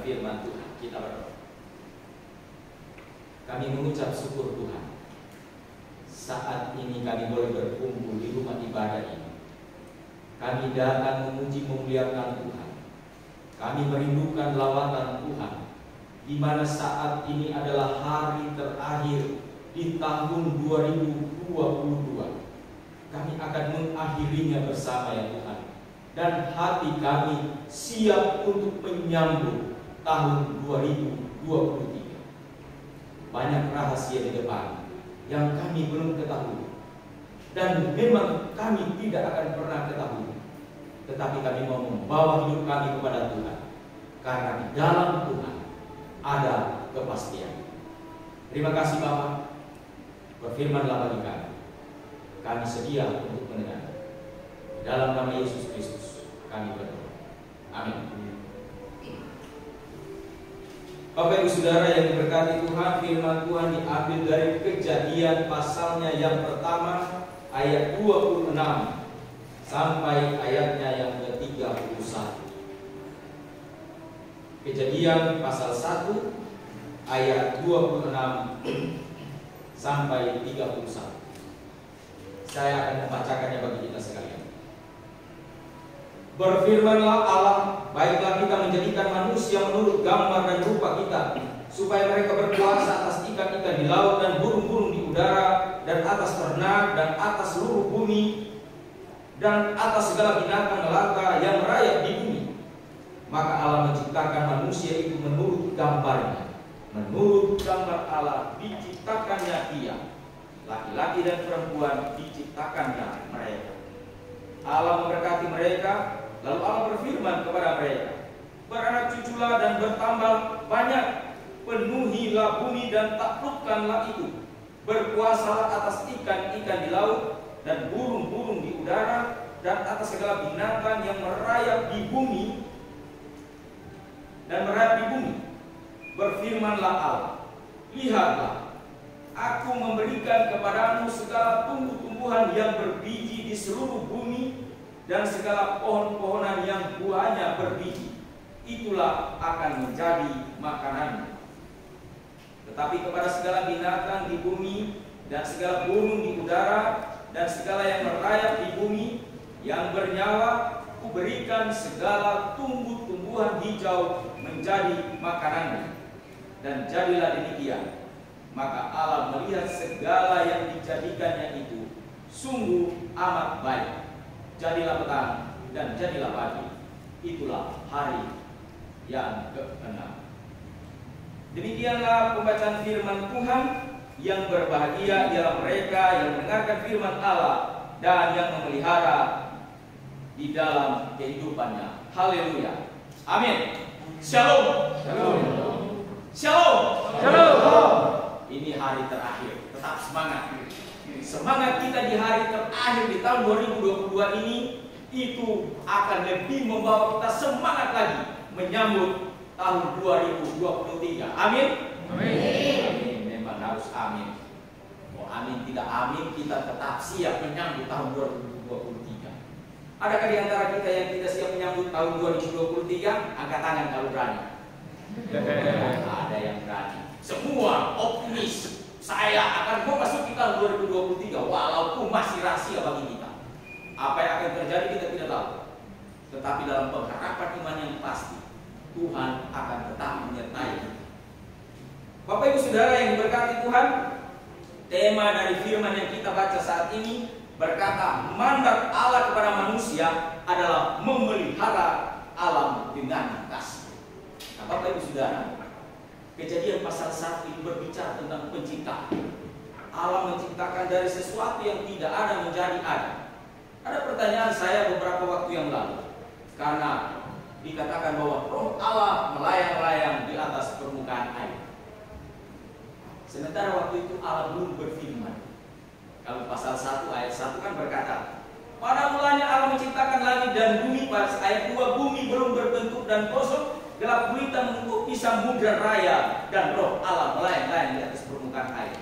firman Tuhan. Kita berdoa. Kami mengucap syukur Tuhan, saat ini kami boleh berkumpul di rumah ibadah ini. Kami datang memuji memuliakan Tuhan. Kami merindukan lawatan Tuhan, di mana saat ini adalah hari terakhir di tahun 2022. Kami akan mengakhirinya bersama ya Tuhan. Dan hati kami siap untuk menyambut tahun 2023. Banyak rahasia di depan yang kami belum ketahui, dan memang kami tidak akan pernah ketahui. Tetapi kami mau membawa hidup kami kepada Tuhan, karena di dalam Tuhan ada kepastian. Terima kasih Bapa. Berfirmanlah bagi kami. Kami sedia untuk mendengar. Dalam nama Yesus Kristus kami berdoa. Amin. Bapak Ibu Saudara yang diberkati Tuhan, firman Tuhan diambil dari Kejadian pasalnya yang pertama ayat 26 sampai ayatnya yang ke-31. Kejadian pasal 1 ayat 26 sampai 31. Saya akan membacakannya bagi kita sekalian. Berfirmanlah Allah, baiklah kita menjadikan manusia menurut gambar dan rupa kita, supaya mereka berkuasa atas ikan-ikan di laut dan burung-burung di udara, dan atas ternak, dan atas seluruh bumi, dan atas segala binatang melata yang merayap di bumi. Maka Allah menciptakan manusia itu menurut gambarnya. Menurut gambar Allah diciptakannya dia, laki-laki dan perempuan diciptakannya mereka. Allah memberkati mereka. Lalu Allah berfirman kepada mereka, beranak cuculah dan bertambah banyak, penuhilah bumi dan taklukkanlah itu, berkuasalah atas ikan-ikan di laut dan burung-burung di udara, dan atas segala binatang yang merayap di bumi. Berfirmanlah Allah, lihatlah, aku memberikan kepadamu segala tumbuh-tumbuhan yang berbiji di seluruh bumi, dan segala pohon-pohonan yang buahnya berbiji, itulah akan menjadi makananmu. Tetapi kepada segala binatang di bumi, dan segala burung di udara, dan segala yang merayap di bumi, yang bernyawa, kuberikan segala tumbuh-tumbuhan hijau menjadi makananmu. Dan jadilah demikian. Maka Allah melihat segala yang dijadikannya itu sungguh amat baik. Jadilah petang dan jadilah pagi. Itulah hari yang ke-6. Demikianlah pembacaan firman Tuhan. Yang berbahagia ialah mereka yang mendengarkan firman Allah dan yang memelihara di dalam kehidupannya. Haleluya. Amin. Shalom. Shalom. Shalom. Shalom. Ini hari terakhir. Tetap semangat. Semangat kita di hari terakhir di tahun 2022 ini itu akan lebih membawa kita semangat lagi menyambut tahun 2023. Amin. Amin. Memang harus amin. Mau amin tidak amin, kita tetap siap menyambut tahun 2023. Adakah di antara kita yang tidak siap menyambut tahun 2023? Angkat tangan kalau berani. Ada yang berani. Semua optimis. Saya akan memasuki tahun 2023 walaupun masih rahasia bagi kita. Apa yang akan terjadi kita tidak tahu. Tetapi dalam pengharapan iman yang pasti, Tuhan akan tetap menyertai kita. Bapak Ibu Saudara yang diberkati Tuhan, tema dari firman yang kita baca saat ini berkata, mandat Allah kepada manusia adalah memelihara alam dengan kasih. Nah, Bapak Ibu Saudara, Kejadian pasal 1 ini berbicara tentang penciptaan. Allah menciptakan dari sesuatu yang tidak ada menjadi ada. Ada pertanyaan saya beberapa waktu yang lalu, karena dikatakan bahwa Roh Allah melayang-layang di atas permukaan air. Sementara waktu itu Allah belum berfirman. Kalau pasal 1 ayat 1 kan berkata, pada mulanya Allah menciptakan langit dan bumi. Pada ayat 2, bumi belum berbentuk dan kosong, gelap gulita menutupi samudra raya, dan Roh Allah melayang-layang di atas permukaan air.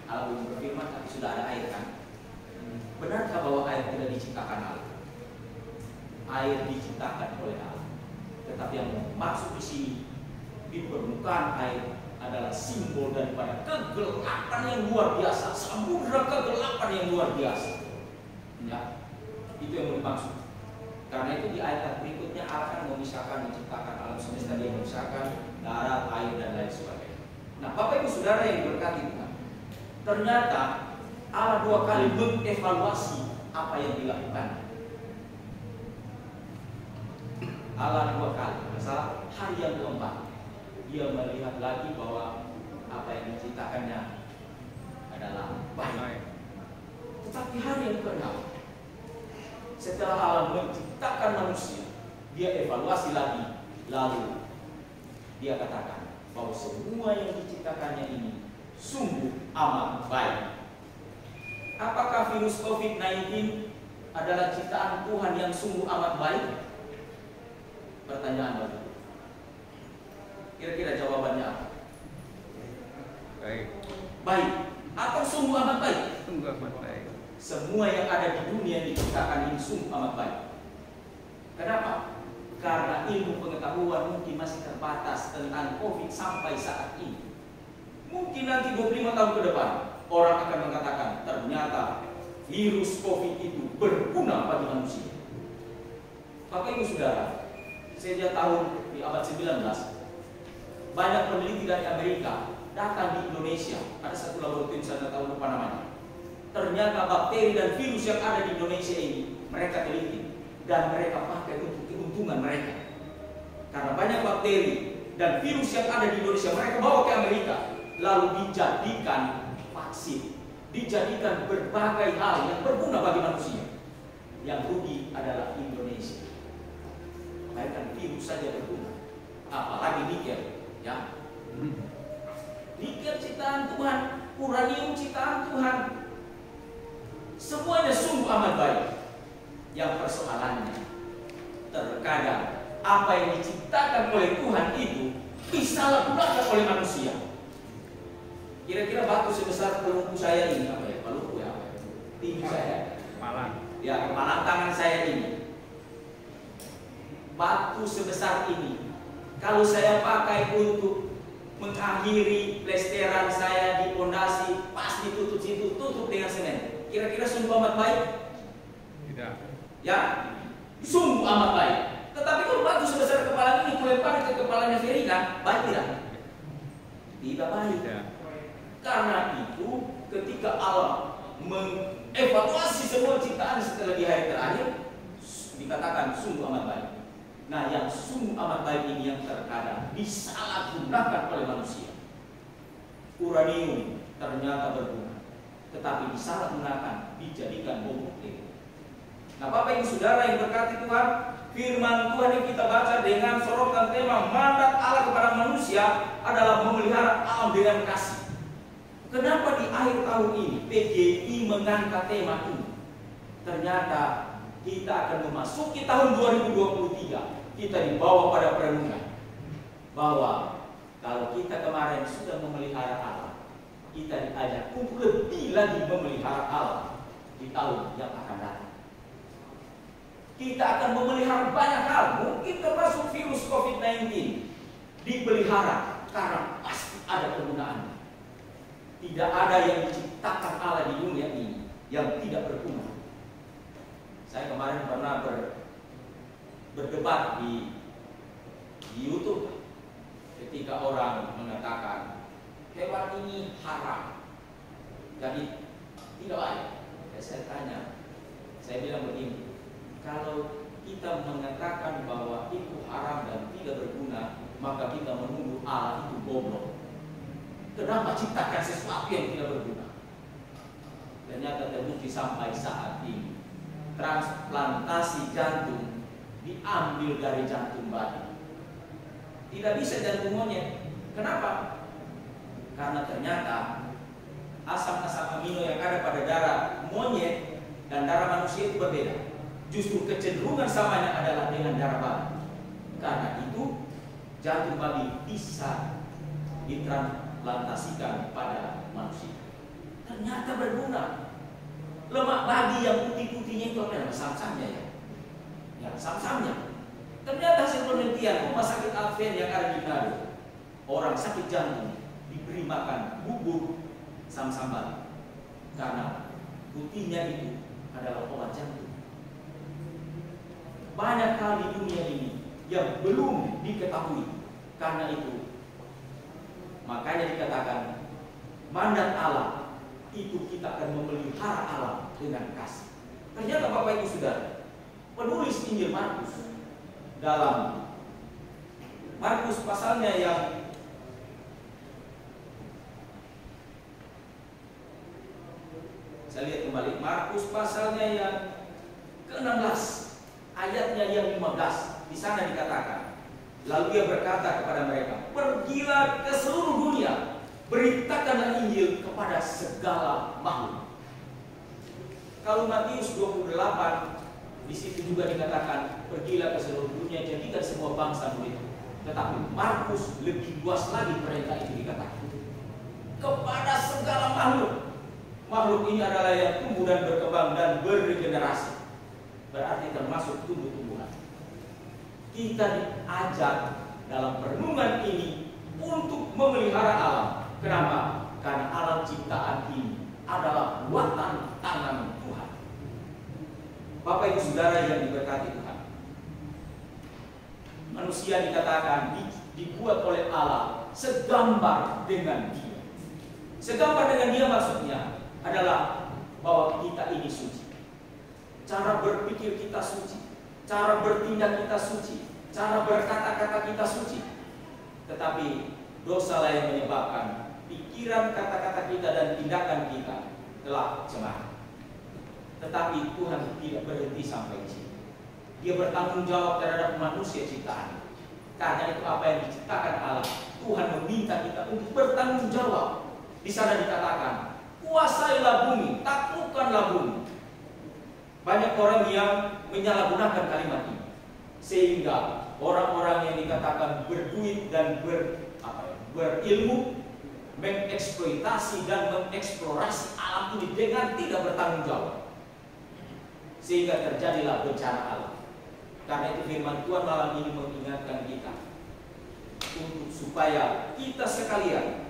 Allah belum berfirman, tapi sudah ada air kan? Benarkah bahwa air tidak diciptakan Allah? Air diciptakan oleh Allah. Tetapi yang maksud di sini di permukaan air adalah simbol daripada kegelapan yang luar biasa, samudra kegelapan yang luar biasa. Ya, itu yang dimaksud. Karena itu di ayat berikutnya Allah akan menciptakan alam semesta, dia memisahkan darat, air dan lain sebagainya. Nah, Bapak Ibu Saudara yang diberkati Tuhan, ternyata Allah 2 kali mengevaluasi apa yang dilakukan. Allah 2 kali, masalah hari yang keempat, dia melihat lagi bahwa apa yang diciptakannya adalah baik. Tetapi hari yang ke-6, setelah Allah menciptakan manusia, dia evaluasi lagi, lalu dia katakan bahwa semua yang diciptakannya ini sungguh amat baik. Apakah virus COVID-19 adalah ciptaan Tuhan yang sungguh amat baik? Pertanyaan baru. Kira-kira jawabannya apa? Baik. Baik. Atau sungguh amat baik? Sungguh amat baik. Semua yang ada di dunia diciptakan ini sungguh amat baik. Kenapa? Karena ilmu pengetahuan mungkin masih terbatas tentang COVID sampai saat ini. Mungkin nanti 25 tahun ke depan orang akan mengatakan ternyata virus COVID itu berguna bagi manusia. Bapak Ibu Saudara, sejak tahun di abad 19 banyak peneliti dari Amerika datang di Indonesia. Ada satu laboratorium, saya tidak tahu lupa namanya. Ternyata bakteri dan virus yang ada di Indonesia ini mereka teliti dan mereka pakai untuk keuntungan mereka. Karena banyak bakteri dan virus yang ada di Indonesia mereka bawa ke Amerika, lalu dijadikan vaksin, dijadikan berbagai hal yang berguna bagi manusia. Yang rugi adalah Indonesia. Bayangkan virus saja berguna, apalagi nikel, ya. Nikel ciptaan Tuhan, uranium ciptaan Tuhan. Semuanya sungguh amat baik. Yang persoalannya, terkadang apa yang diciptakan oleh Tuhan itu disalahgunakan oleh manusia. Kira-kira batu sebesar pelungku saya ini apa ya? Pelungku ya? Tinggi saya. Malang. Ya, kepala tangan saya ini. Batu sebesar ini, kalau saya pakai untuk mengakhiri plesteran saya di pondasi, pas ditutup situ, tutup dengan semen. Kira-kira sungguh amat baik? Tidak. Ya, sungguh amat baik. Tetapi kalau batu sebesar kepala ini kulempar ke kepalanya Verina, baik tidak? Tidak baik. Tidak. Karena itu, ketika Allah mengevaluasi semua ciptaan setelah di hari terakhir, dikatakan sungguh amat baik. Nah, yang sungguh amat baik ini yang terkadang disalahgunakan oleh manusia. Uranium ternyata berguna, tetapi disalahgunakan, dijadikan bom nuklir. Nah, Bapak Ibu Saudara yang berkati Tuhan, firman Tuhan yang kita baca dengan sorotan tema mandat Allah kepada manusia adalah memelihara alam dengan kasih. Kenapa di akhir tahun ini PGI mengangkat tema ini? Ternyata kita akan memasuki tahun 2023. Kita dibawa pada perenungan bahwa kalau kita kemarin sudah memelihara Allah, kita diajak untuk lebih lagi memelihara Allah di tahun yang akan datang. Kita akan memelihara banyak hal, mungkin termasuk virus COVID-19 dipelihara karena pasti ada kegunaannya. Tidak ada yang diciptakan Allah di dunia ini yang tidak berguna. Saya kemarin pernah berdebat di YouTube ketika orang mengatakan hewan ini haram, jadi tidak baik. Saya tanya, saya bilang begini, kalau kita mengatakan bahwa itu haram dan tidak berguna, maka kita menuduh Allah itu goblok. Kenapa ciptakan sesuatu yang tidak berguna? Ternyata terbukti sampai saat ini transplantasi jantung diambil dari jantung bayi. Tidak bisa jantung monyet. Kenapa? Karena ternyata asam-asam amino yang ada pada darah monyet dan darah manusia itu berbeda. Justru kecenderungan samanya adalah dengan darah babi. Karena itu jantung babi bisa ditransplantasikan pada manusia. Ternyata berguna. Lemak babi yang putih-putihnya itu apa? Sam-samnya ya. Ya, sam-samnya. Ternyata hasil penelitian rumah sakit Advent yang ada di Manado orang sakit jantung diberi makan bubur sambal karena putihnya itu adalah obat jantung. Banyak hal di dunia ini yang belum diketahui. Karena itu makanya dikatakan mandat Allah itu kita akan memelihara alam dengan kasih. Ternyata Bapak Ibu Saudara, penulis Injil Markus dalam Markus pasalnya yang saya lihat kembali, Markus pasalnya yang ke-16 ayatnya yang 15, di sana dikatakan, lalu dia berkata kepada mereka, pergilah ke seluruh dunia, beritakanlah Injil kepada segala makhluk. Kalau Matius 28 di situ juga dikatakan, pergilah ke seluruh dunia, jadikan semua bangsa murid. Tetapi Markus lebih luas lagi perintah itu dikatakan kepada segala makhluk. Makhluk ini adalah yang tumbuh dan berkembang dan beregenerasi. Berarti termasuk tumbuh-tumbuhan. Kita diajak dalam perenungan ini untuk memelihara alam. Kenapa? Karena alam ciptaan ini adalah buatan tangan Tuhan. Bapak Ibu Saudara yang diberkati Tuhan, manusia dikatakan dibuat oleh Allah segambar dengan Dia. Segambar dengan Dia maksudnya adalah bahwa kita ini suci. Cara berpikir kita suci, cara bertindak kita suci, cara berkata-kata kita suci. Tetapi dosalah yang menyebabkan pikiran, kata-kata kita dan tindakan kita telah cemar. Tetapi Tuhan tidak berhenti sampai di sini. Dia bertanggung jawab terhadap manusia ciptaan. Karena itu apa yang diciptakan Allah, Tuhan meminta kita untuk bertanggung jawab. Di sana dikatakan, kuasailah bumi, taklukkanlah bumi. Banyak orang yang menyalahgunakan kalimat ini, sehingga orang-orang yang dikatakan berduit dan berilmu mengeksploitasi dan mengeksplorasi alam ini dengan tidak bertanggung jawab, sehingga terjadilah bencana alam. Karena itu firman Tuhan malam ini mengingatkan kita untuk supaya kita sekalian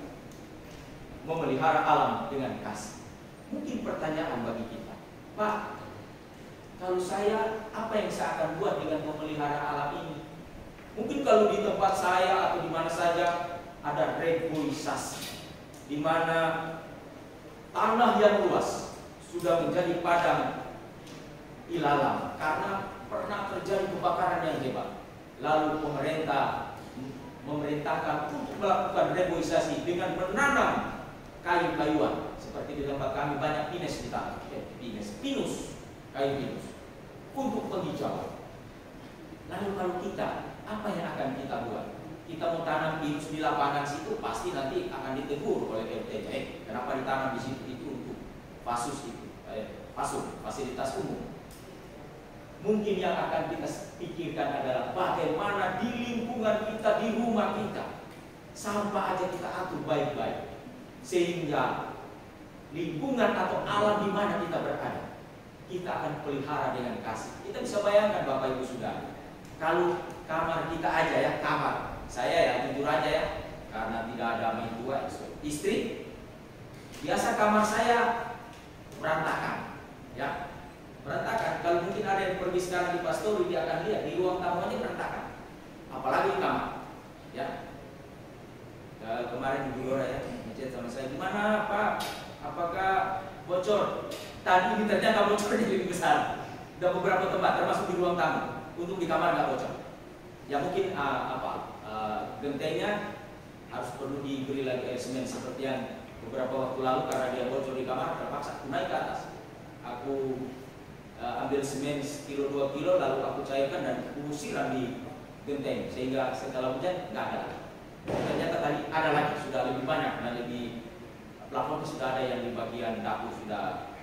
memelihara alam dengan kasih. Mungkin pertanyaan bagi kita, Pak, kalau saya, apa yang saya akan buat dengan memelihara alam ini? Mungkin kalau di tempat saya atau di mana saja ada reboisasi, di mana tanah yang luas sudah menjadi padang ilalang karena pernah terjadi kebakaran yang hebat. Lalu pemerintah memerintahkan untuk melakukan reboisasi dengan menanam kayu-kayuan. Seperti di tempat kami banyak pinus di tanah, pinus, kayu pinus untuk penghijauan. Lalu kalau kita, apa yang akan kita buat? Kita mau tanam pinus di lapangan situ, pasti nanti akan ditegur oleh LTJ. Kenapa ditanam di situ? Itu untuk fasilitas umum. Mungkin yang akan kita pikirkan adalah bagaimana di lingkungan kita, di rumah kita, sampah aja kita atur baik-baik, sehingga lingkungan atau alam di mana kita berada, kita akan pelihara dengan kasih. Kita bisa bayangkan Bapak Ibu Saudara, kalau kamar kita aja ya, kamar saya ya jujur aja ya, karena tidak ada mertua istri, biasa kamar saya berantakan, ya. Berantakan. Kalau mungkin ada yang pergi sekarang di pastori, dia akan lihat di ruang tamu aja berantakan, apalagi kamar, ya. Kemarin di Gelora ya, ngechat sama saya, gimana Pak? Apakah bocor? Tadi ini ternyata bocornya lebih besar. Dan beberapa tempat, termasuk di ruang tamu, untuk di kamar nggak bocor. Ya mungkin gentengnya harus perlu diberi lagi air semen seperti yang beberapa waktu lalu karena dia bocor di kamar, terpaksa aku naik ke atas. Aku ambil semen 1 kilo 2 kilo lalu aku cairkan dan aku siram di genteng sehingga setelah hujan nggak ada. Ternyata tadi ada lagi, sudah lebih banyak dan lebih plafon sudah ada yang di bagian dapur sudah.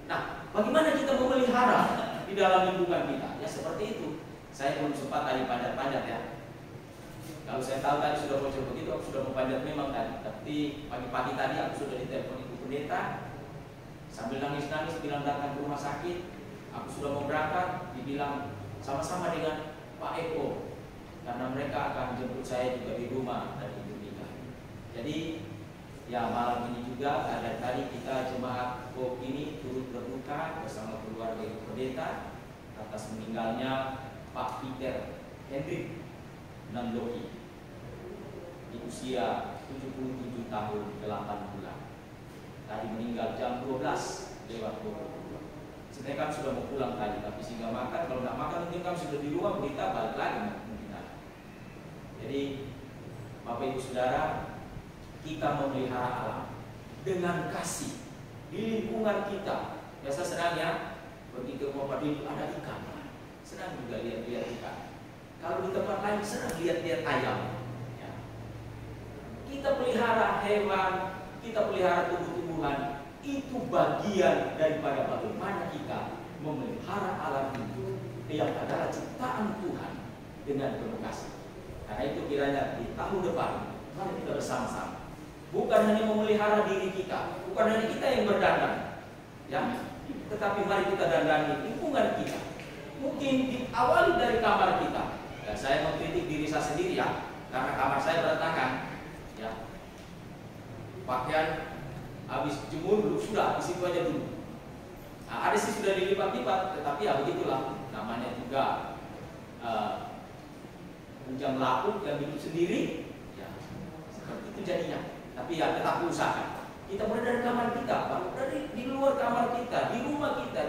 Nah, bagaimana kita memelihara di dalam lingkungan kita? Ya seperti itu. Saya belum sempat tadi panjat-panjat ya. Kalau saya tahu tadi sudah bocor begitu, aku sudah mau panjat memang tadi. Tapi pagi-pagi tadi aku sudah ditelepon ibu pendeta sambil nangis-nangis bilang datang ke rumah sakit. Aku sudah mau berangkat, dibilang sama-sama dengan Pak Eko, karena mereka akan jemput saya juga di rumah dan ibu kita. Jadi ya malam ini juga ada tadi kita jemaat Pop ini turut berduka bersama keluarga Ibu Pendeta atas meninggalnya Pak Peter Hendrik Nandoki di usia 77 tahun 8 bulan. Tadi meninggal jam 12 lewat 22. Sebenarnya kami sudah mau pulang tadi, tapi sehingga makan, kalau nggak makan mungkin kami sudah di rumah, berita balik lagi mungkin. Jadi Bapak Ibu Saudara, kita memelihara alam dengan kasih di lingkungan kita. Biasa senangnya pergi ke rumah Pak Dindu ada ikan, senang juga lihat-lihat ikan. Kalau di tempat lain senang lihat-lihat ayam. Ya. Kita pelihara hewan, kita pelihara tumbuh-tumbuhan, itu bagian daripada bagaimana kita memelihara alam itu yang adalah ciptaan Tuhan dengan penuh kasih. Karena itu kiranya di tahun depan mari kita bersama-sama, bukan hanya memelihara diri kita, bukan hanya kita yang berdandan, ya, tetapi mari kita dandani lingkungan kita. Mungkin diawali dari kamar kita. Ya, saya mengkritik diri saya sendiri ya, karena kamar saya berantakan, ya. Pakaian habis jemur dulu, sudah di situ aja dulu. Nah, ada sih sudah dilipat-lipat, tetapi ya begitulah, namanya juga jam lapuk yang hidup sendiri, ya seperti itu jadinya. Tapi ya tetap usahakan. Kita mulai dari kamar kita, baru dari di luar kamar kita, di rumah kita.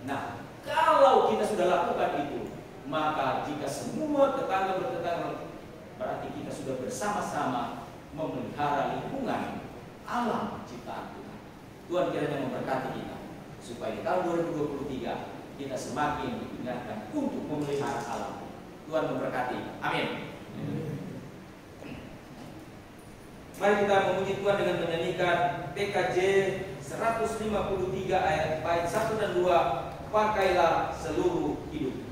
Nah, kalau kita sudah lakukan itu, maka jika semua tetangga bertetangga, berarti kita sudah bersama-sama memelihara lingkungan alam ciptaan Tuhan. Tuhan kiranya memberkati kita supaya di tahun 2023 kita semakin diingatkan untuk memelihara alam. Tuhan memberkati. Amin. Mari kita memuji Tuhan dengan menyanyikan PKJ 153 ayat bait 1 dan 2, pakailah seluruh hidup.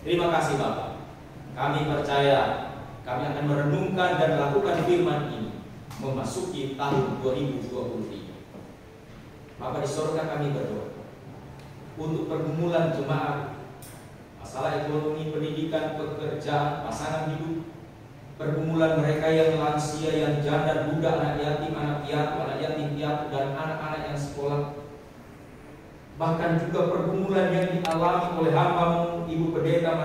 Terima kasih Bapak. Kami percaya kami akan merenungkan dan lakukan firman ini. memasuki tahun 2023. Bapa di sorga, kami berdoa untuk pergumulan jemaat, masalah ekonomi, pendidikan, pekerjaan, pasangan hidup, pergumulan mereka yang lansia, yang janda, duda, anak yatim piatu, dan anak-anak yang sekolah. Bahkan juga pergumulan yang dialami oleh hamba-Mu, Ibu Pendeta